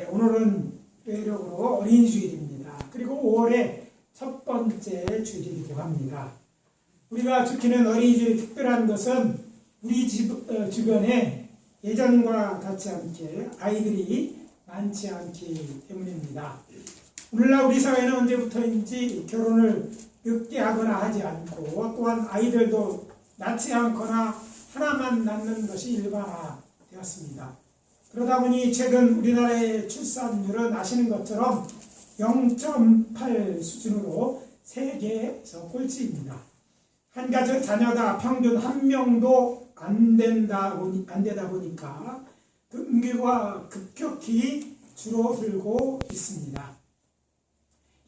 오늘은 외력으로 어린이주일입니다. 그리고 5월의 첫 번째 주일이기도 합니다. 우리가 지키는 어린이주일이 특별한 것은 우리 주변에 예전과 같지 않게 아이들이 많지 않기 때문입니다. 오늘날 우리 사회는 언제부터인지 결혼을 늦게 하거나 하지 않고 또한 아이들도 낳지 않거나 하나만 낳는 것이 일반화되었습니다. 그러다 보니 최근 우리나라의 출산율은 아시는 것처럼 0.8 수준으로 세계에서 꼴찌입니다. 한 가족 자녀가 평균 한 명도 안 되다 보니까 그 인구가 급격히 줄어들고 있습니다.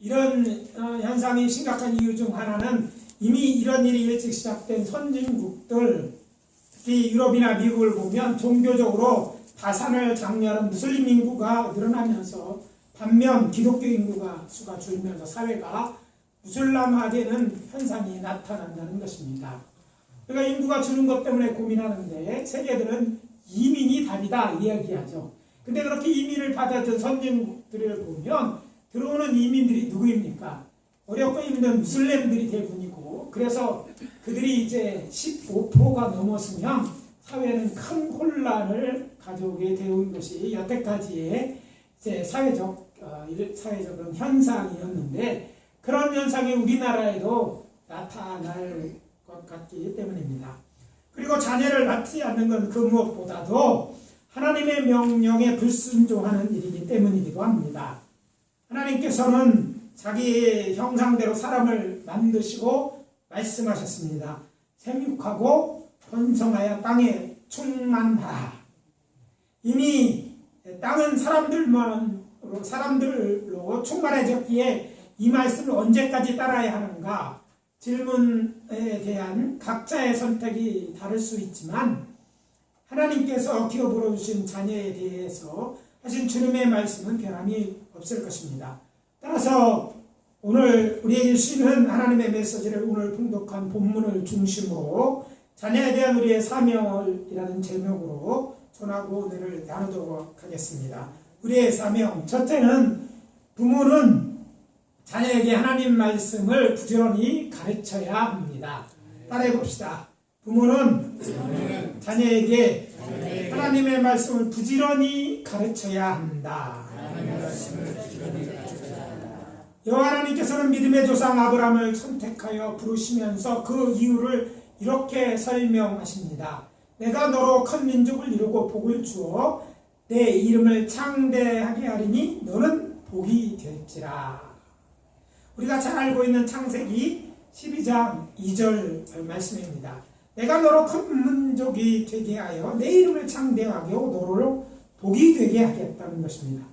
이런 현상이 심각한 이유 중 하나는 이미 이런 일이 일찍 시작된 선진국들, 특히 유럽이나 미국을 보면 종교적으로 다산을 장려하는 무슬림 인구가 늘어나면서 반면 기독교 인구가 수가 줄면서 사회가 무슬람화되는 현상이 나타난다는 것입니다. 그러니까 인구가 주는 것 때문에 고민하는데 세계들은 이민이 답이다 이야기하죠. 근데 그렇게 이민을 받아든 선진국들을 보면 들어오는 이민들이 누구입니까? 어렵고 힘든 무슬림들이 대부분이고, 그래서 그들이 이제 15%가 넘었으면 사회는 큰 혼란을 가져오게 되는 것이 여태까지의 이제 사회적 현상이었는데, 그런 현상이 우리나라에도 나타날 것 같기 때문입니다. 그리고 자녀를 낳지 않는 건 그 무엇보다도 하나님의 명령에 불순종하는 일이기 때문이기도 합니다. 하나님께서는 자기의 형상대로 사람을 만드시고 말씀하셨습니다. 생육하고 번성하여 땅에 충만하라. 이미 땅은 사람들로 충만해졌기에 이 말씀을 언제까지 따라야 하는가? 질문에 대한 각자의 선택이 다를 수 있지만 하나님께서 기업으로 주신 자녀에 대해서 하신 주님의 말씀은 변함이 없을 것입니다. 따라서 오늘 우리에게 주시는 하나님의 메시지를 오늘 통독한 본문을 중심으로 자녀에 대한 우리의 사명이라는 제목으로 전하고 오늘을 나누도록 하겠습니다. 우리의 사명, 첫째는 부모는 자녀에게 하나님 말씀을 부지런히 가르쳐야 합니다. 따라해 봅시다. 부모는 자녀에게 하나님의 말씀을 부지런히 가르쳐야 한다. 여호와 하나님께서는 믿음의 조상 아브라함을 선택하여 부르시면서 그 이유를 이렇게 설명하십니다. 내가 너로 큰 민족을 이루고 복을 주어 내 이름을 창대하게 하리니 너는 복이 될지라. 우리가 잘 알고 있는 창세기 12장 2절 말씀입니다. 내가 너로 큰 민족이 되게 하여 내 이름을 창대하게 하고 너로 복이 되게 하겠다는 것입니다.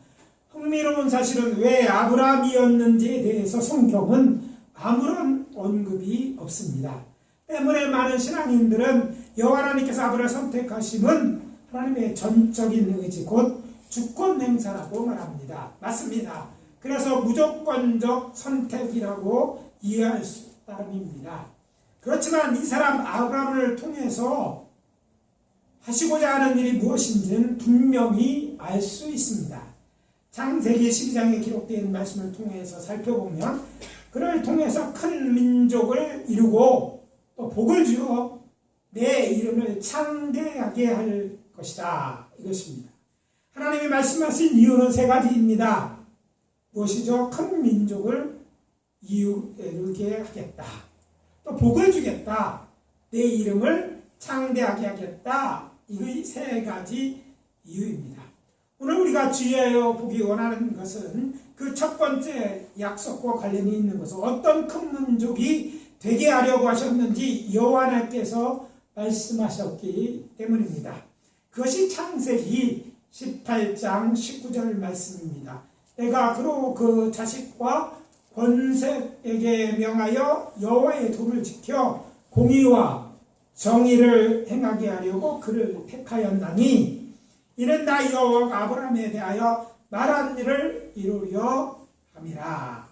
흥미로운 사실은 왜 아브라함이었는지에 대해서 성경은 아무런 언급이 없습니다. 때문에 많은 신앙인들은 여호와 하나님께서 아브라함을 선택하심은 하나님의 전적인 의지 곧 주권 행사라고 말합니다. 맞습니다. 그래서 무조건적 선택이라고 이해할 수 따름입니다. 그렇지만 이 사람 아브라함을 통해서 하시고자 하는 일이 무엇인지는 분명히 알 수 있습니다. 창세기 12장에 기록된 말씀을 통해서 살펴보면 그를 통해서 큰 민족을 이루고 또 복을 주어 내 이름을 창대하게 할 것이다. 이것입니다. 하나님이 말씀하신 이유는 세 가지입니다. 무엇이죠? 큰 민족을 이루게 하겠다. 또 복을 주겠다. 내 이름을 창대하게 하겠다. 이 세 가지 이유입니다. 오늘 우리가 주의하여 보기 원하는 것은 그 첫 번째 약속과 관련이 있는 것은 어떤 큰 민족이 되게 하려고 하셨는지 여호와 하나님께서 말씀하셨기 때문입니다. 그것이 창세기 18장 19절 말씀입니다. 내가 그로 그 자식과 권색에게 명하여 여호와의 도를 지켜 공의와 정의를 행하게 하려고 그를 택하였나니 이는 나 여호와가 아브라함에 대하여 말한 일을 이루려 함이라.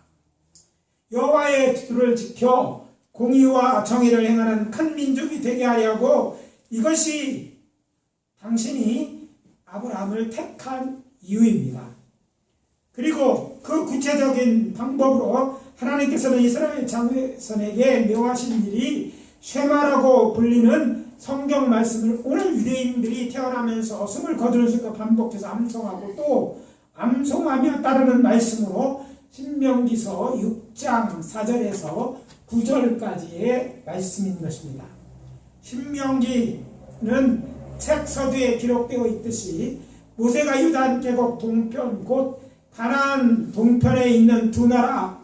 여호와의 도를 지켜 공의와 정의를 행하는 큰 민족이 되게 하려고 이것이 당신이 아브라함을 택한 이유입니다. 그리고 그 구체적인 방법으로 하나님께서는 이스라엘 자손에게 명하신 일이 쉐마라고 불리는 성경 말씀을 오늘 유대인들이 태어나면서 숨을 거두면서 반복해서 암송하고 또 암송하며 따르는 말씀으로 신명기서 6장 4절에서 9절까지의 말씀인 것입니다. 신명기는 책 서두에 기록되어 있듯이 모세가 유다 계곡 동편 곧 가나안 동편에 있는 두 나라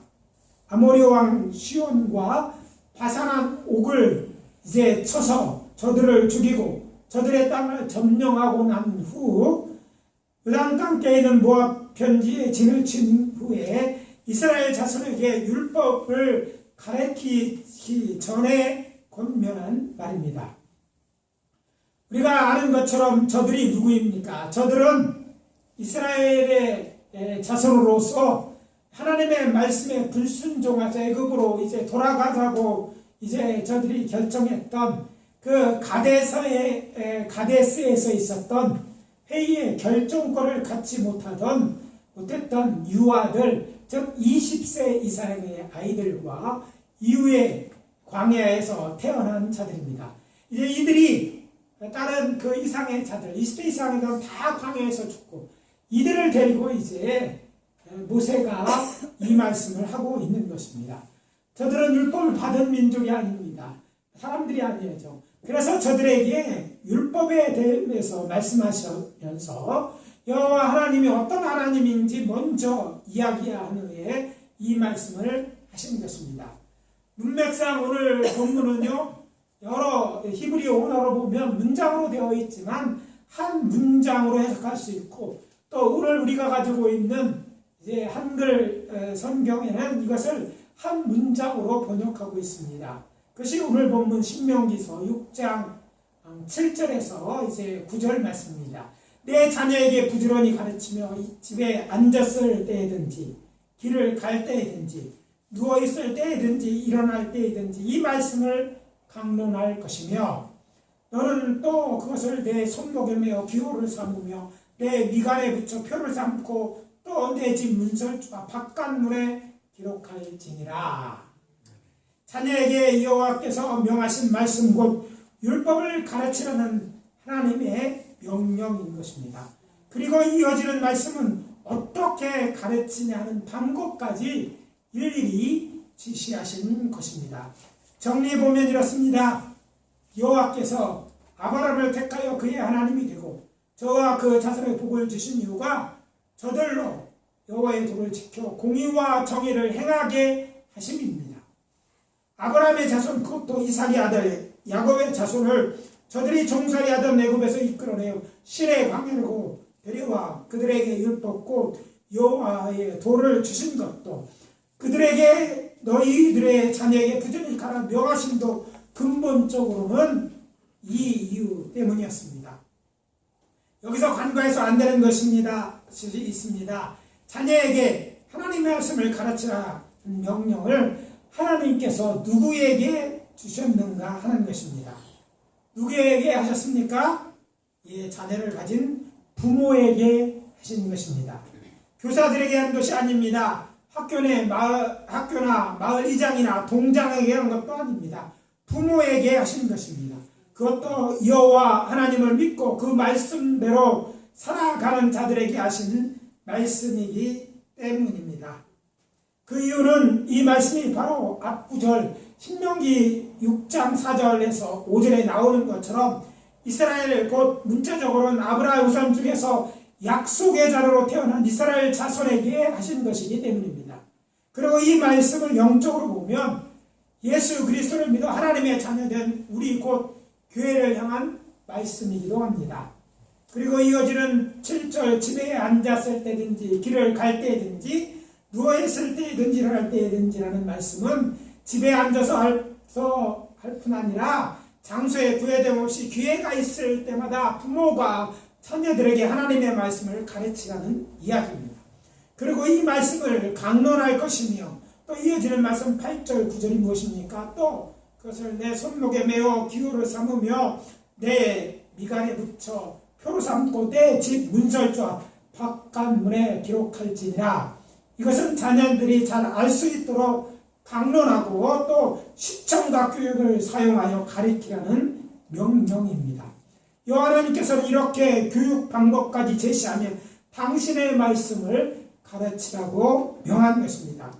아모리 왕 시온과 바산한 옥을 이제 쳐서 저들을 죽이고 저들의 땅을 점령하고 난 후 요단 땅께 있는 모압 편지에 진을 친 후에 이스라엘 자손에게 율법을 가르치기 전에 권면한 말입니다. 우리가 아는 것처럼 저들이 누구입니까? 저들은 이스라엘의 자손으로서 하나님의 말씀에 불순종하자 애굽으로 이제 돌아가자고 이제 저들이 결정했던 그 가데스에서 있었던 회의의 결정권을 갖지 못했던 유아들, 즉 20세 이상의 아이들과 이후에 광야에서 태어난 자들입니다. 이제 이들이 다른 그 이상의 자들, 20세 이상의 자들은 다 광야에서 죽고 이들을 데리고 이제 모세가 이 말씀을 하고 있는 것입니다. 저들은 율법을 받은 민족이 아닙니다. 사람들이 아니죠. 그래서 저들에게 율법에 대해서 말씀하시면서 여호와 하나님이 어떤 하나님인지 먼저 이야기한 후에 이 말씀을 하신 것입니다. 문맥상 오늘 본문은요, 여러 히브리어 언어로 보면 문장으로 되어 있지만 한 문장으로 해석할 수 있고 또 오늘 우리가 가지고 있는 이제 한글 성경에는 이것을 한 문장으로 번역하고 있습니다. 그것이 오늘 본문 신명기서 6장 7절에서 이제 9절 말씀입니다. 내 자녀에게 부지런히 가르치며 집에 앉았을 때든지 길을 갈 때든지 누워있을 때든지 일어날 때든지 이 말씀을 강론할 것이며 너는 또 그것을 내 손목에 메어 기호를 삼으며 내 미간에 붙여 표를 삼고 또 내 집 문설주와 바깥문에 기록할지니라. 자녀에게 여호와께서 명하신 말씀 곧 율법을 가르치라는 하나님의 명령인 것입니다. 그리고 이어지는 말씀은 어떻게 가르치냐는 방법까지 일일이 지시하신 것입니다. 정리해보면 이렇습니다. 여호와께서 아브라함을 택하여 그의 하나님이 되고 저와 그 자손의 복을 주신 이유가 저들로 여호와의 도를 지켜 공의와 정의를 행하게 하심입니다. 아브라함의 자손 그것도 이삭의 아들 야곱의 자손을 저들이 종살이 하던 애굽에서 이끌어내어 시내 광야로 데려와 그들에게 율법 곧 여호와의 도를 주신 것도 그들에게 너희들의 자녀에게 부지런히 가라 명하심도 근본적으로는 이 이유 때문이었습니다. 여기서 간과해서 안 되는 것입니다. 있습니다. 자녀에게 하나님의 말씀을 가르치라는 명령을 하나님께서 누구에게 주셨는가 하는 것입니다. 누구에게 하셨습니까? 예, 자녀를 가진 부모에게 하신 것입니다. 교사들에게 한 것이 아닙니다. 학교나 마을 이장이나 동장에게 한 것도 아닙니다. 부모에게 하신 것입니다. 그것도 여호와 하나님을 믿고 그 말씀대로 살아가는 자들에게 하신 말씀이기 때문입니다. 그 이유는 이 말씀이 바로 앞구절 신명기 6장 4절에서 5절에 나오는 것처럼 이스라엘 곧 문자적으로는 아브라함 후손 중에서 약속의 자로로 태어난 이스라엘 자손에게 하신 것이기 때문입니다. 그리고 이 말씀을 영적으로 보면 예수 그리스도를 믿어 하나님의 자녀된 우리 곧 교회를 향한 말씀이기도 합니다. 그리고 이어지는 7절 집에 앉았을 때든지 길을 갈 때든지 누워있을 때든지 일어날 때든지라는 말씀은 집에 앉아서 할 뿐 아니라 장소에 구애됨 없이 기회가 있을 때마다 부모가 자녀들에게 하나님의 말씀을 가르치라는 이야기입니다. 그리고 이 말씀을 강론할 것이며 또 이어지는 말씀 8절 9절이 무엇입니까? 또 그것을 내 손목에 메어 기호를 삼으며 내 미간에 붙여 표로 삼고 내 집 문설주와 박간문에 기록할지니라. 이것은 자녀들이 잘 알 수 있도록 강론하고 또 시청각 교육을 사용하여 가르치라는 명령입니다. 여호와 하나님께서는 이렇게 교육 방법까지 제시하며 당신의 말씀을 가르치라고 명한 것입니다.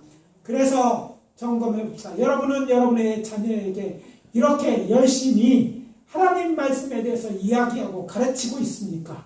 그래서 점검해 봅시다. 여러분은 여러분의 자녀에게 이렇게 열심히 하나님 말씀에 대해서 이야기하고 가르치고 있습니까?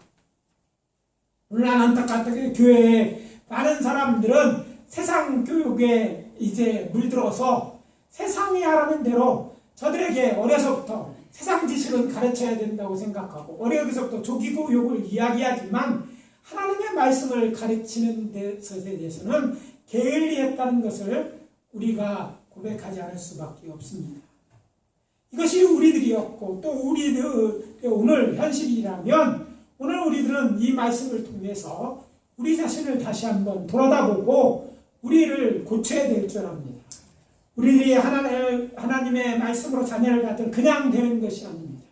물론 안타깝게 교회에 많은 사람들은 세상 교육에 이제 물들어서 세상이 하라는 대로 저들에게 어려서부터 세상 지식은 가르쳐야 된다고 생각하고 어려서부터 조기교육을 이야기하지만 하나님의 말씀을 가르치는 데에 대해서는 게을리했다는 것을 우리가 고백하지 않을 수밖에 없습니다. 이것이 우리들이었고 또 우리들의 오늘 현실이라면 오늘 우리들은 이 말씀을 통해서 우리 자신을 다시 한번 돌아다보고 우리를 고쳐야 될 줄 압니다. 우리들이 하나님의 말씀으로 자녀를 갖들 그냥 되는 것이 아닙니다.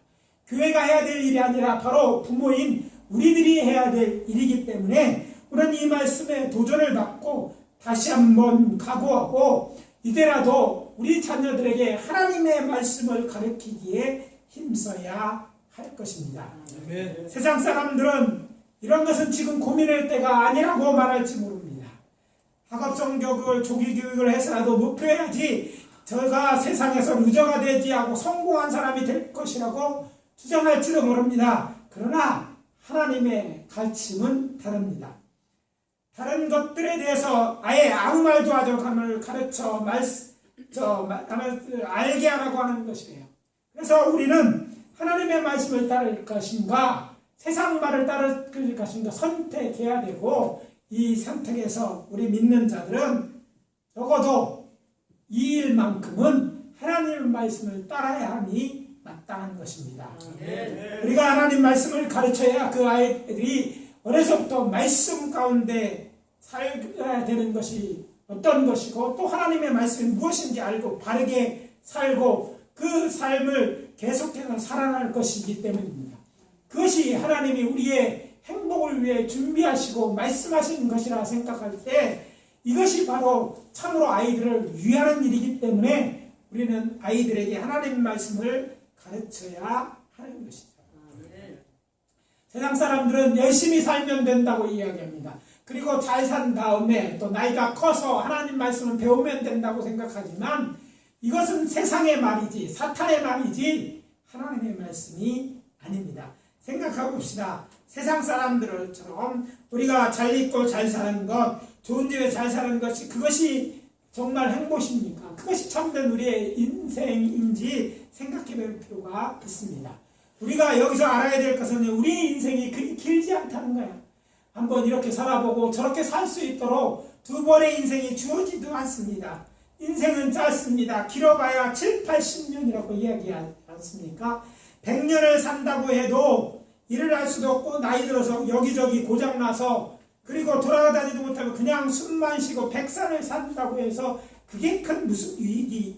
교회가 해야 될 일이 아니라 바로 부모인 우리들이 해야 될 일이기 때문에 우리는 이 말씀에 도전을 받고 다시 한번 각오하고 이제라도 우리 자녀들에게 하나님의 말씀을 가르치기에 힘써야 할 것입니다. 아멘. 세상 사람들은 이런 것은 지금 고민할 때가 아니라고 말할지 모릅니다. 학업성 교육을 조기 교육을 해서라도 목표해야지 저가 세상에서 루저가 되지 하고 성공한 사람이 될 것이라고 주장할지도 모릅니다. 그러나 하나님의 가르침은 다릅니다. 다른 것들에 대해서 아예 아무 말도 하지 않을 가르쳐 알게 하라고 하는 것이에요. 그래서 우리는 하나님의 말씀을 따를 것인가 세상 말을 따를 것인가 선택해야 되고 이 선택에서 우리 믿는 자들은 적어도 이 일만큼은 하나님의 말씀을 따라야 하니 마땅한 것입니다. 우리가 하나님 말씀을 가르쳐야 그 아이들이 어려서부터 말씀 가운데 살아야 되는 것이 어떤 것이고 또 하나님의 말씀이 무엇인지 알고 바르게 살고 그 삶을 계속해서 살아날 것이기 때문입니다. 그것이 하나님이 우리의 행복을 위해 준비하시고 말씀하신 것이라 생각할 때 이것이 바로 참으로 아이들을 위하는 일이기 때문에 우리는 아이들에게 하나님 말씀을 가르쳐야 하는 것이죠. 세상 사람들은 열심히 살면 된다고 이야기합니다. 그리고 잘 산 다음에 또 나이가 커서 하나님 말씀을 배우면 된다고 생각하지만 이것은 세상의 말이지 사탄의 말이지 하나님의 말씀이 아닙니다. 생각해 봅시다. 세상 사람들처럼 우리가 잘 입고 잘 사는 것, 좋은 집에 잘 사는 것이 그것이 정말 행복입니까? 그것이 참된 우리의 인생인지 생각해 볼 필요가 있습니다. 우리가 여기서 알아야 될 것은 우리의 인생이 그리 길지 않다는 거야. 한번 이렇게 살아보고 저렇게 살 수 있도록 두 번의 인생이 주어지도 않습니다. 인생은 짧습니다. 길어봐야 7, 80년이라고 이야기하지 않습니까? 100년을 산다고 해도 일을 할 수도 없고 나이 들어서 여기저기 고장나서 그리고 돌아다니도 못하고 그냥 숨만 쉬고 100살을 산다고 해서 그게 큰 무슨 유익이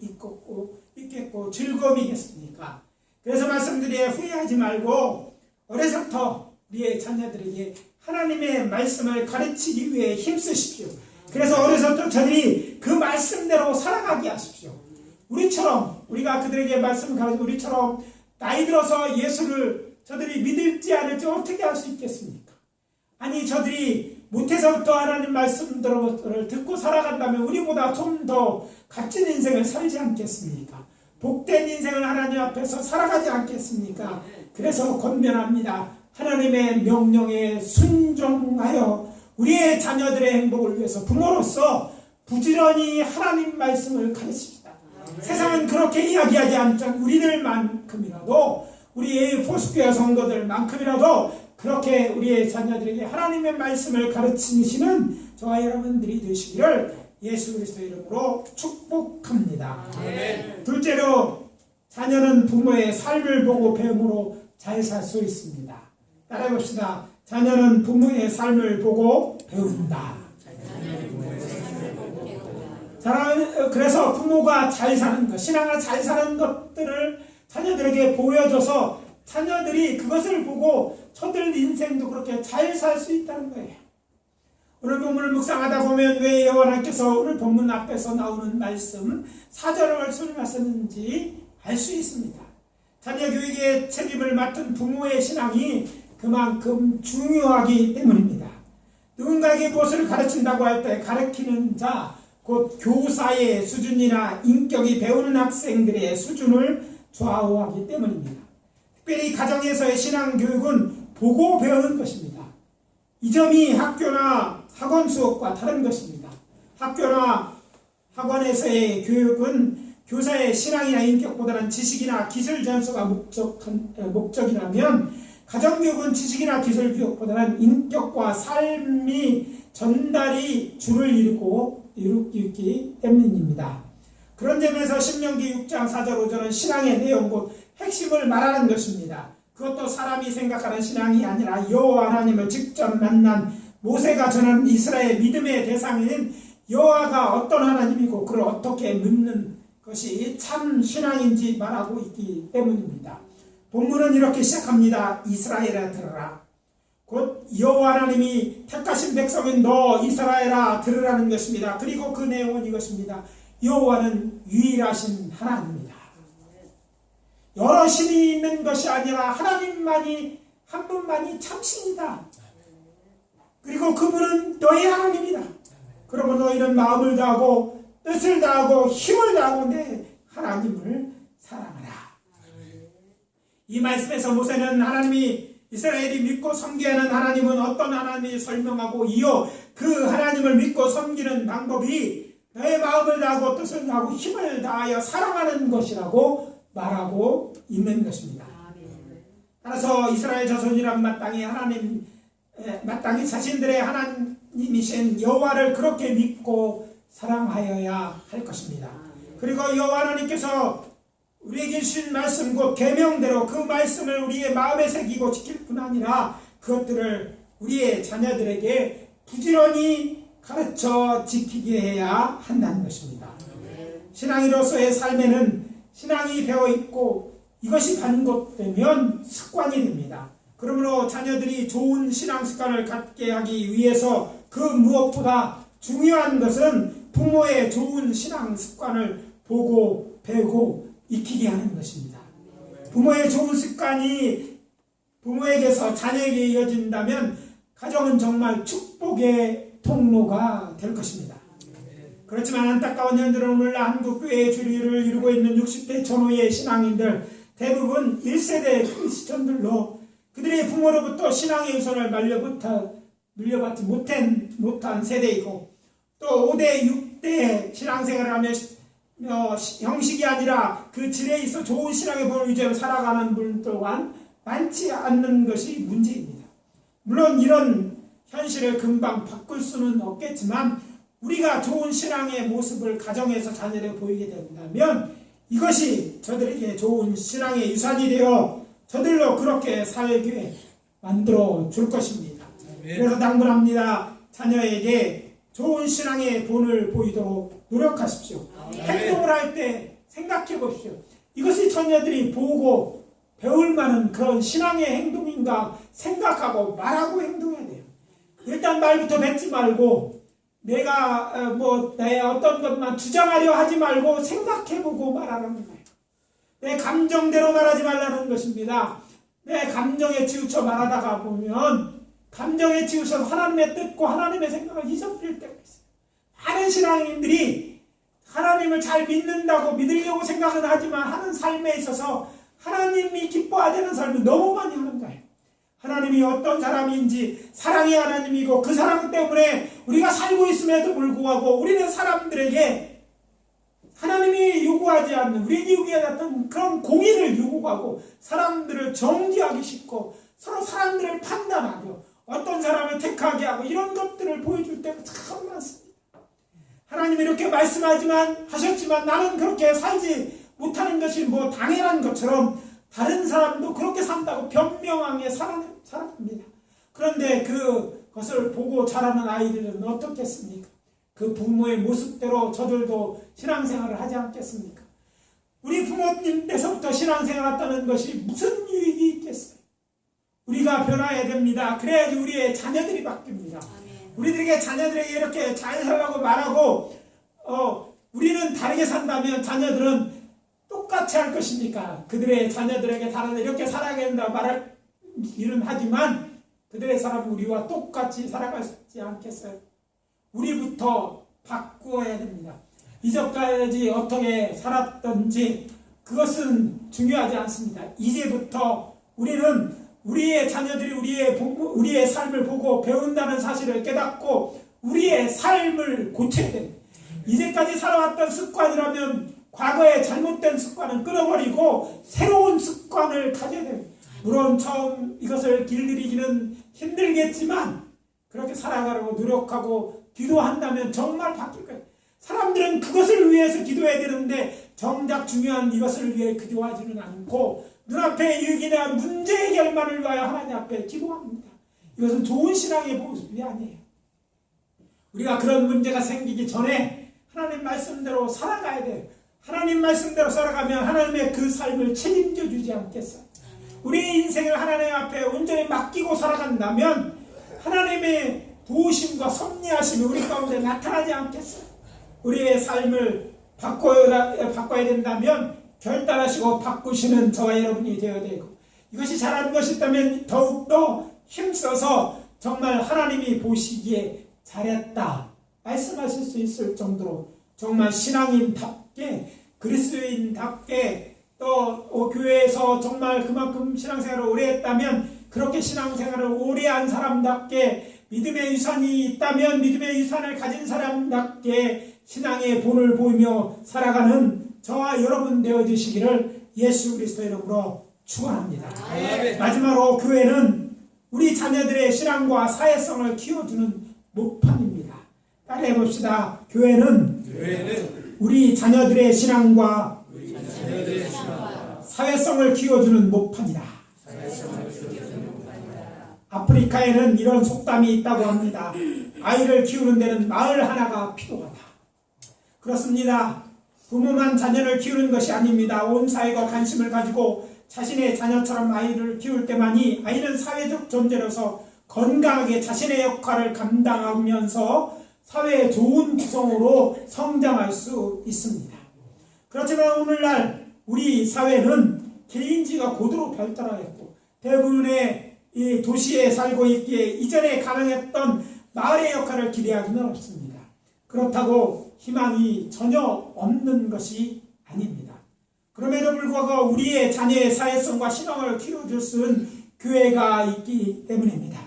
있겠고 즐거움이겠습니까? 그래서 말씀드려 후회하지 말고 어려서부터 우리의 자녀들에게 하나님의 말씀을 가르치기 위해 힘쓰십시오. 그래서 어려서부터 저들이 그 말씀대로 살아가게 하십시오. 우리가 그들에게 말씀을 가르치고 우리처럼 나이 들어서 예수를 저들이 믿을지 않을지 어떻게 할 수 있겠습니까? 아니 저들이 못해서부터 하나님 말씀들을 듣고 살아간다면 우리보다 좀 더 값진 인생을 살지 않겠습니까? 복된 인생을 하나님 앞에서 살아가지 않겠습니까? 그래서 권면합니다. 하나님의 명령에 순종하여 우리의 자녀들의 행복을 위해서 부모로서 부지런히 하나님 말씀을 가르칩시다. 세상은 그렇게 이야기하지 않지만 우리들만큼이라도 우리의 포스교회 성도들만큼이라도 그렇게 우리의 자녀들에게 하나님의 말씀을 가르치시는 저와 여러분들이 되시기를 예수 그리스도의 이름으로 축복합니다. 아멘. 둘째로 자녀는 부모의 삶을 보고 배움으로 잘 살 수 있습니다. 따라해봅시다. 자녀는 부모의 삶을 보고 배운다. 그래서 부모가 잘 사는 것, 신앙을 잘 사는 것들을 자녀들에게 보여줘서 자녀들이 그것을 보고 저들 인생도 그렇게 잘 살 수 있다는 거예요. 본문을 묵상하다 보면 왜 여호와 하나님께서 오늘 본문 앞에서 나오는 말씀 4절을 말씀하셨는지 알 수 있습니다. 자녀 교육의 책임을 맡은 부모의 신앙이 그만큼 중요하기 때문입니다. 누군가에게 무엇을 가르친다고 할 때 가르치는 자, 곧 교사의 수준이나 인격이 배우는 학생들의 수준을 좌우하기 때문입니다. 특별히 가정에서의 신앙교육은 보고 배우는 것입니다. 이 점이 학교나 학원 수업과 다른 것입니다. 학교나 학원에서의 교육은 교사의 신앙이나 인격보다는 지식이나 기술 전수가 목적이라면 가정교육은 지식이나 기술 교육보다는 인격과 삶이 전달이 주를 이루기 때문입니다. 그런 점에서 신명기 6장 4절 5절은 신앙의 내용 곧 핵심을 말하는 것입니다. 그것도 사람이 생각하는 신앙이 아니라 여호와 하나님을 직접 만난 모세가 전하는 이스라엘 믿음의 대상인 여호와가 어떤 하나님이고 그를 어떻게 믿는 것이 참 신앙인지 말하고 있기 때문입니다. 본문은 이렇게 시작합니다. 이스라엘아 들으라. 곧 여호와 하나님이 택하신 백성인 너 이스라엘아 들으라는 것입니다. 그리고 그 내용은 이것입니다. 여호와는 유일하신 하나님입니다. 여러 신이 있는 것이 아니라 하나님만이 한 분만이 참신이다. 그리고 그분은 너희 하나님이다. 그러면 너희는 마음을 다하고 뜻을 다하고 힘을 다하고 내 하나님을 사랑하라. 이 말씀에서 모세는 하나님이 이스라엘이 믿고 섬기는 하나님은 어떤 하나님이 설명하고 이어 그 하나님을 믿고 섬기는 방법이 너의 마음을 다하고 뜻을 다하고 힘을 다하여 사랑하는 것이라고 말하고 있는 것입니다. 따라서 이스라엘 자손이란 마땅히 자신들의 하나님이신 여호와를 그렇게 믿고 사랑하여야 할 것입니다. 그리고 여호와 하나님께서 우리에게 주신 말씀 곧 계명대로 그 말씀을 우리의 마음에 새기고 지킬 뿐 아니라 그것들을 우리의 자녀들에게 부지런히 가르쳐 지키게 해야 한다는 것입니다. 신앙인으로서의 삶에는 신앙이 배어있고 이것이 반복되면 습관이 됩니다. 그러므로 자녀들이 좋은 신앙 습관을 갖게 하기 위해서 그 무엇보다 중요한 것은 부모의 좋은 신앙 습관을 보고 배우고 익히게 하는 것입니다. 부모의 좋은 습관이 부모에게서 자녀에게 이어진다면 가정은 정말 축복의 통로가 될 것입니다. 그렇지만 안타까운 현실은 오늘날 한국교회의 주류를 이루고 있는 60대 전후의 신앙인들 대부분 1세대 크리스천들로 그들의 부모로부터 신앙의 우선을 물려받지 못한 세대이고 또 5대 6대 신앙생활을 하며 형식이 아니라 그 질에 있어 좋은 신앙의 본을 유지하며 살아가는 분 또한 많지 않는 것이 문제입니다. 물론 이런 현실을 금방 바꿀 수는 없겠지만 우리가 좋은 신앙의 모습을 가정에서 자녀에게 보이게 된다면 이것이 저들에게 좋은 신앙의 유산이 되어 저들로 그렇게 살게 만들어 줄 것입니다. 그래서 당부합니다. 자녀에게 좋은 신앙의 본을 보이도록 노력하십시오. 행동을 할 때 생각해 보십시오. 이것이 자녀들이 보고 배울 만한 그런 신앙의 행동인가 생각하고 말하고 행동해야 돼요. 일단 말부터 뱉지 말고 내가 내 어떤 것만 주장하려 하지 말고 생각해보고 말하는 거예요. 내 감정대로 말하지 말라는 것입니다. 내 감정에 치우쳐 말하다가 보면 감정에 치우쳐서 하나님의 뜻과 하나님의 생각을 잊어버릴 때가 있어요. 많은 신앙인들이 하나님을 잘 믿는다고 믿으려고 생각은 하지만 하는 삶에 있어서 하나님이 기뻐하는 삶을 너무 많이 하는 거예요. 하나님이 어떤 사람인지 사랑의 하나님이고 그 사랑 때문에 우리가 살고 있음에도 불구하고 우리는 사람들에게 하나님이 요구하지 않는 우리에게 요구하지 않는 그런 공의를 요구하고 사람들을 정죄하기 쉽고 서로 사람들을 판단하고 어떤 사람을 택하게 하고 이런 것들을 보여줄 때가 참 많습니다. 하나님이 이렇게 하셨지만 나는 그렇게 살지 못하는 것이 당연한 것처럼 다른 사람도 그렇게 산다고 변명하게 살아갑니다. 그런데 그것을 보고 자라는 아이들은 어떻겠습니까? 그 부모의 모습대로 저들도 신앙생활을 하지 않겠습니까? 우리 부모님께서부터 신앙생활을 했다는 것이 무슨 유익이 있겠어요? 우리가 변화해야 됩니다. 그래야지 우리의 자녀들이 바뀝니다. 우리들에게 자녀들에게 이렇게 잘 살라고 말하고 우리는 다르게 산다면 자녀들은 똑같이 할 것입니까? 그들의 자녀들에게 다르게 이렇게 살아야 된다 말할 일은 하지만 그들의 사람은 우리와 똑같이 살아가지 않겠어요? 우리부터 바꾸어야 됩니다. 이전까지 어떻게 살았던지 그것은 중요하지 않습니다. 이제부터 우리는 우리의 자녀들이 우리의 삶을 보고 배운다는 사실을 깨닫고 우리의 삶을 고쳐야 됩니다. 이제까지 살아왔던 습관이라면 과거의 잘못된 습관은 끊어버리고 새로운 습관을 가져야 됩니다. 물론 처음 이것을 길들이기는 힘들겠지만 그렇게 살아가려고 노력하고 기도한다면 정말 바뀔 거예요. 사람들은 그것을 위해서 기도해야 되는데 정작 중요한 이것을 위해 기도하지는 않고 눈앞의 유익이나 문제 해결만을 위하여 하나님 앞에 기도합니다. 이것은 좋은 신앙의 모습이 아니에요. 우리가 그런 문제가 생기기 전에 하나님 말씀대로 살아가야 돼요. 하나님 말씀대로 살아가면 하나님의 그 삶을 책임져 주지 않겠어요? 우리의 인생을 하나님 앞에 온전히 맡기고 살아간다면 하나님의 도우심과 섭리하심이 우리 가운데 나타나지 않겠어요? 우리의 삶을 바꿔야 된다면 결단하시고 바꾸시는 저와 여러분이 되어야 되고 이것이 잘하는 것이 있다면 더욱더 힘써서 정말 하나님이 보시기에 잘했다 말씀하실 수 있을 정도로 정말 신앙인답게 그리스도인답게 또 교회에서 정말 그만큼 신앙생활을 오래 했다면 그렇게 신앙생활을 오래 한 사람답게 믿음의 유산이 있다면 믿음의 유산을 가진 사람답게 신앙의 본을 보이며 살아가는 저와 여러분 되어주시기를 예수 그리스도의 이름으로 축원합니다. 마지막으로 교회는 우리 자녀들의 신앙과 사회성을 키워주는 목판입니다. 따라해 봅시다. 교회는 우리 자녀들의 신앙과 사회성을 키워주는 목판이다. 아프리카에는 이런 속담이 있다고 합니다. 아이를 키우는 데는 마을 하나가 필요하다. 그렇습니다. 부모만 자녀를 키우는 것이 아닙니다. 온 사회가 관심을 가지고 자신의 자녀처럼 아이를 키울 때만이 아이는 사회적 존재로서 건강하게 자신의 역할을 감당하면서 사회의 좋은 구성으로 성장할 수 있습니다. 그렇지만 오늘날 우리 사회는 개인주의가 고도로 발달하였고 대부분의 이 도시에 살고 있기에 이전에 가능했던 마을의 역할을 기대하기는 어렵습니다. 그렇다고 희망이 전혀 없는 것이 아닙니다. 그럼에도 불구하고 우리의 자녀의 사회성과 신앙을 키워줄 수 있는 교회가 있기 때문입니다.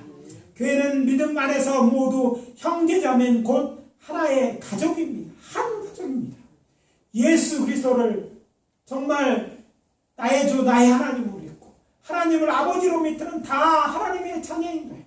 교회는 믿음 안에서 모두 형제자매인 곧 하나의 가족입니다. 한 가족입니다. 예수 그리스도를 정말 나의 주 나의 하나님으로 믿고 하나님을 아버지로 믿는 다 하나님의 자녀인 거예요.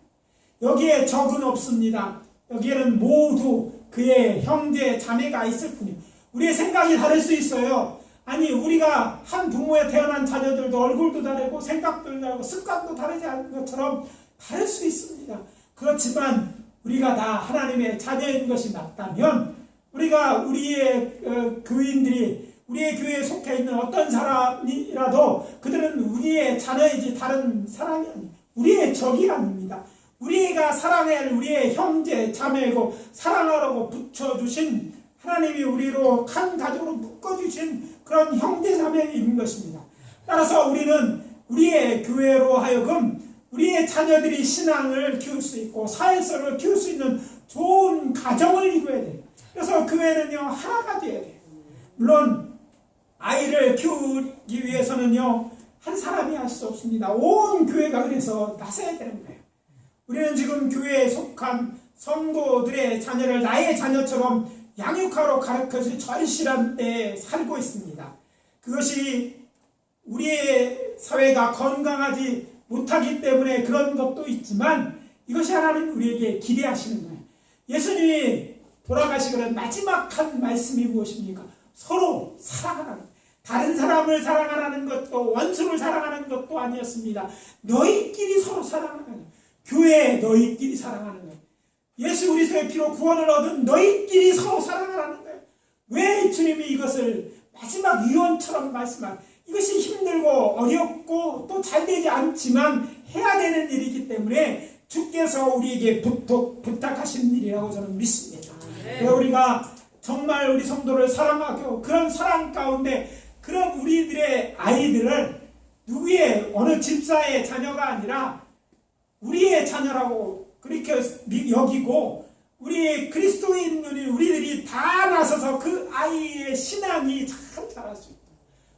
여기에 적은 없습니다. 여기에는 모두 그의 형제 자매가 있을 뿐이에요. 우리의 생각이 다를 수 있어요. 아니 우리가 한 부모에 태어난 자녀들도 얼굴도 다르고 생각도 다르고 습관도 다르지 않은 것처럼 다를 수 있습니다. 그렇지만 우리가 다 하나님의 자녀인 것이 맞다면 우리가 우리의 교인들이 우리의 교회에 속해 있는 어떤 사람이라도 그들은 우리의 자녀이지 다른 사람이 아닙니다. 우리의 적이 아닙니다. 우리가 사랑해야 할 우리의 형제 자매이고 사랑하라고 붙여주신 하나님이 우리로 한 가족으로 묶어주신 그런 형제 자매인 것입니다. 따라서 우리는 우리의 교회로 하여금 우리의 자녀들이 신앙을 키울 수 있고 사회성을 키울 수 있는 좋은 가정을 이루어야 돼요. 그래서 교회는요 하나가 되어야 돼요. 물론 아이를 키우기 위해서는요 한 사람이 할 수 없습니다. 온 교회가 그래서 나서야 되는 거예요. 우리는 지금 교회에 속한 성도들의 자녀를 나의 자녀처럼 양육하러 가르쳐줄 절실한 때에 살고 있습니다. 그것이 우리의 사회가 건강하지 못하기 때문에 그런 것도 있지만 이것이 하나님 우리에게 기대하시는 거예요. 예수님이 돌아가시기는 마지막 한 말씀이 무엇입니까? 서로 사랑하라는, 다른 사람을 사랑하라는 것도 원수를 사랑하는 것도 아니었습니다. 너희끼리 서로 사랑하는 거예요. 교회 너희끼리 사랑하는 거예요. 예수 그리스도의 피로 구원을 얻은 너희끼리 서로 사랑하라는 거예요. 왜 주님이 이것을 마지막 유언처럼 말씀한, 이것이 힘들고 어렵고 또 잘 되지 않지만 해야 되는 일이기 때문에 주께서 우리에게 부탁하신 일이라고 저는 믿습니다. 우리가 정말 우리 성도를 사랑하고 그런 사랑 가운데 그런 우리들의 아이들을 누구의 어느 집사의 자녀가 아니라 우리의 자녀라고 그렇게 여기고 우리 그리스도인들이 우리들이 다 나서서 그 아이의 신앙이 잘 자랄 수 있다.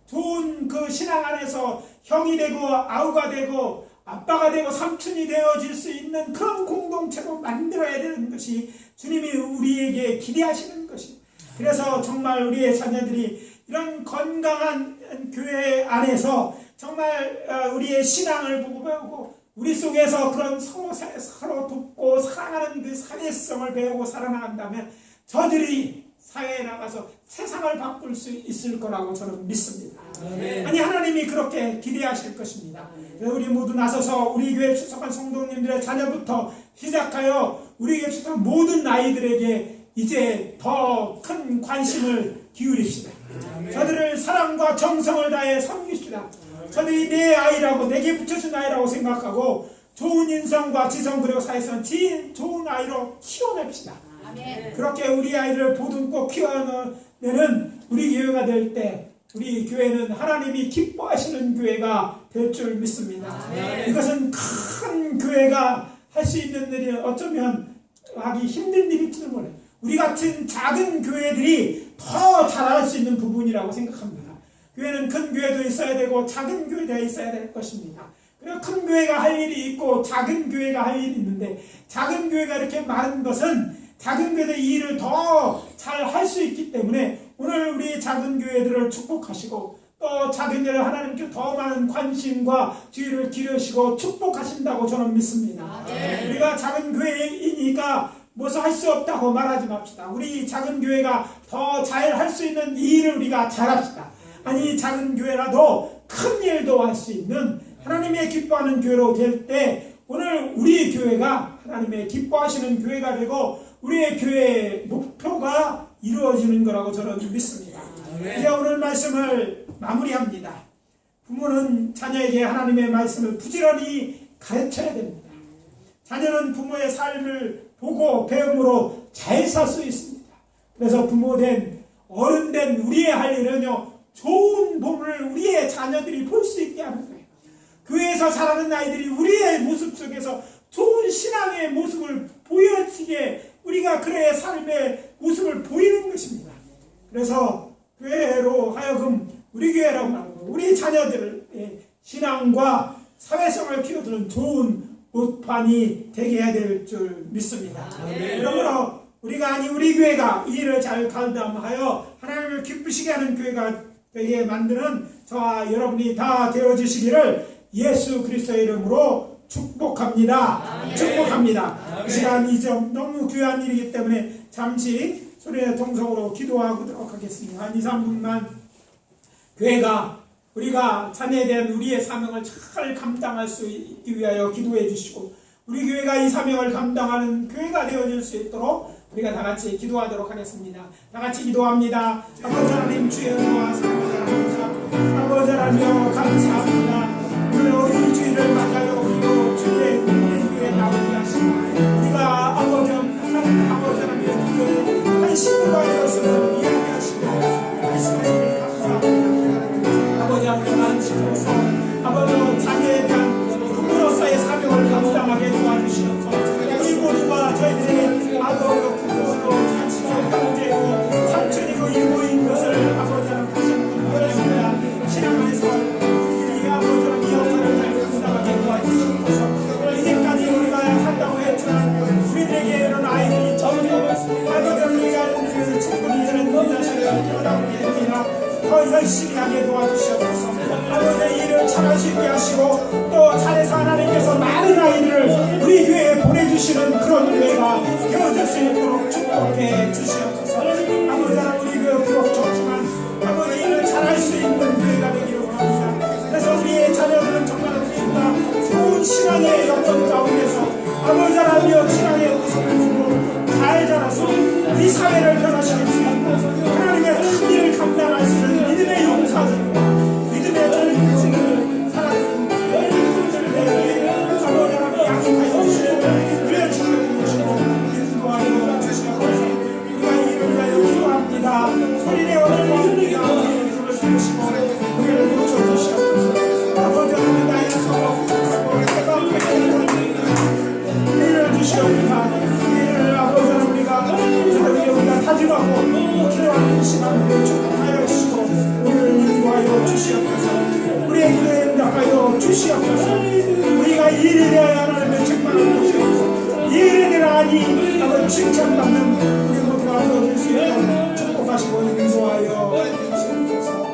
좋은 그 신앙 안에서 형이 되고 아우가 되고 아빠가 되고 삼촌이 되어질 수 있는 그런 공동체로 만들어야 되는 것이 주님이 우리에게 기대하시는 것입니다. 그래서 정말 우리의 자녀들이 이런 건강한 교회 안에서 정말 우리의 신앙을 보고 배우고 우리 속에서 그런 서로 돕고 사랑하는 그 사회성을 배우고 살아나간다면 저들이 사회에 나가서 세상을 바꿀 수 있을 거라고 저는 믿습니다. 아니 하나님이 그렇게 기대하실 것입니다. 우리 모두 나서서 우리 교회 출석한 성도님들의 자녀부터 시작하여 우리 교회 출석한 모든 아이들에게 이제 더 큰 관심을 기울입시다. 저들을 사랑과 정성을 다해 섬깁시다. 저들이 내 아이라고 내게 붙여준 아이라고 생각하고 좋은 인성과 지성 그리고 사회성 좋은 아이로 키워냅시다. 그렇게 우리 아이를 보듬고 키워내는 우리 교회가 될 때 우리 교회는 하나님이 기뻐하시는 교회가 될 줄 믿습니다. 이것은 큰 교회가 할 수 있는 일이 어쩌면 하기 힘든 일일지도 몰라요. 우리 같은 작은 교회들이 더 잘할 수 있는 부분이라고 생각합니다. 교회는 큰 교회도 있어야 되고 작은 교회도 있어야 될 것입니다. 그리고 큰 교회가 할 일이 있고 작은 교회가 할 일이 있는데 작은 교회가 이렇게 많은 것은 작은 교회의 일을 더 잘 할 수 있기 때문에 오늘 우리 작은 교회들을 축복하시고 또 작은 교회 하나님께 더 많은 관심과 주의를 기르시고 축복하신다고 저는 믿습니다. 우리가 작은 교회이니까 무엇을 할 수 없다고 말하지 맙시다. 우리 작은 교회가 더 잘 할 수 있는 일을 우리가 잘합시다. 아니 작은 교회라도 큰 일도 할 수 있는 하나님의 기뻐하는 교회로 될 때 오늘 우리 교회가 하나님의 기뻐하시는 교회가 되고 우리의 교회의 목표가 이루어지는 거라고 저는 믿습니다. 이제 오늘 말씀을 마무리합니다. 부모는 자녀에게 하나님의 말씀을 부지런히 가르쳐야 됩니다. 자녀는 부모의 삶을 보고 배움으로 잘 살 수 있습니다. 그래서 부모된 어른된 우리의 할 일은요 좋은 부모를 우리의 자녀들이 볼 수 있게 하는 거예요. 교회에서 자라는 아이들이 우리의 모습 속에서 좋은 신앙의 모습을 보여지게 우리가 그의 삶의 모습을 보이는 것입니다. 그래서 교회로 하여금 우리 교회라고 말하고 우리 자녀들을 신앙과 사회성을 키워주는 좋은 못판이 되게 해야 될 줄 믿습니다. 그러므로 우리가 아니 우리 교회가 이 일을 잘 감당하여 하나님을 기쁘시게 하는 교회가 되게 만드는 저와 여러분이 다 되어주시기를 예수 그리스도의 이름으로 축복합니다. 축복합니다. 이 시간 이 점 너무 귀한 일이기 때문에 잠시 소리의 통성으로 기도하도록 하겠습니다. 한 2, 3분만 교회가 우리가 자녀에 대한 우리의 사명을 잘 감당할 수 있기 위하여 기도해 주시고 우리 교회가 이 사명을 감당하는 교회가 되어질 수 있도록 우리가 다 같이 기도하도록 하겠습니다. 다 같이 기도합니다. 아버지 하나님 주의 은혜와 사랑을 아버지 하나님 감사합니다. 오늘 이 주일을 맞아요. 우리도 주의 교회에 나오게 하시고 우리가 아버지 하나님의 한 식구가 되어서는 이야기하시고 말씀하시니 감사합니다. 아버지 하나님 안시옵소서. 아버지 자녀에 대한 부모로서의 사명을 감당하게 도와주시옵소서. 우리 모두가 저희들의 아버지 부모로 자식이고 형제고 삼촌이고 이모인 것을 아버지 하나님 다시 한번 보여줍니다. 신앙 안에서 우리들이 아버지 하나님 이 역할을 잘 감당하게 도와주시옵소서. 이제까지 우리가 한다고 했지만 우리들에게 이런 아이들이 점점 아버지 우리가 충분히 이런 자식을 키워나오게 됩니다. 더 열심히 하게 도와주시옵소서. 아버지의 일을 잘할 수 있게 하시고 또 잘해서 하나님께서 많은 아이들을 우리 교회에 보내주시는 그런 교회가 되어질 수 있도록 축복해 주시옵소서. 아버지 하나님 우리 교회 비록 적지만 아버지 일을 잘할 수 있는 교회가 되기를 원합니다. 그래서 우리의 자녀들은 정말 우리가 좋은 신앙의 여건 가운데서 아버지 하나님의 신앙의 모습을 보고 잘 자라서 우리 사회를 변화시킬 수 있고 하나님의 큰 일을 감당할 수 있는 믿음의 용사들 믿음의 전인들을 살아가는 아버지 하나님 양육하여 주시고 칭찬받는 우리 모두가 되어줄 수 있도록 축복하시고 인도하여 주시옵소서.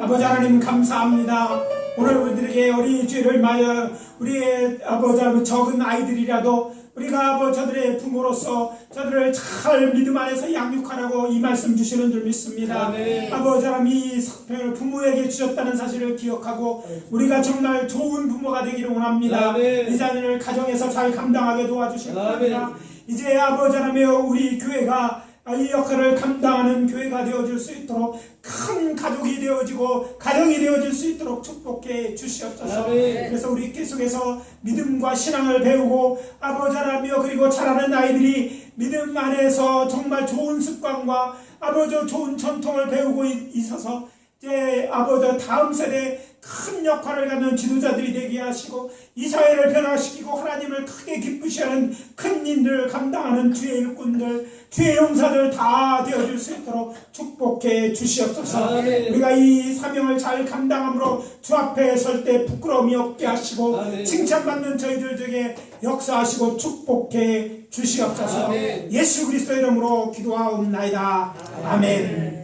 아버지 하나님 감사합니다. 오늘 우리들에게 우리 죄를 마여 우리의 아버지 하나님 적은 아이들이라도 우리가 저들의 부모로서 저들을 잘 믿음 안에서 양육하라고 이 말씀 주시는 줄 믿습니다. 아버지 하나님 이 사명을 부모에게 주셨다는 사실을 기억하고 우리가 정말 좋은 부모가 되기를 원합니다. 이 자녀를 가정에서 잘 감당하게 도와주실 겁니다. 이제 아버지 하나님 우리 교회가 이 역할을 감당하는 교회가 되어질 수 있도록 큰 가족이 되어지고 가정이 되어질 수 있도록 축복해 주시옵소서. 그래서 우리 계속해서 믿음과 신앙을 배우고 아버지 하나며 그리고 자라는 아이들이 믿음 안에서 정말 좋은 습관과 아버지 좋은 전통을 배우고 있어서 이제 아버지 다음 세대에 큰 역할을 갖는 지도자들이 되게 하시고 이 사회를 변화시키고 하나님을 크게 기쁘시하는 큰 일을 감당하는 주의 일꾼들 주의 용사들 다 되어줄 수 있도록 축복해 주시옵소서. 우리가 이 사명을 잘 감당함으로 주 앞에 설 때 부끄러움이 없게 하시고 칭찬받는 저희들 중에 역사하시고 축복해 주시옵소서. 예수 그리스도 이름으로 기도하옵나이다. 아멘.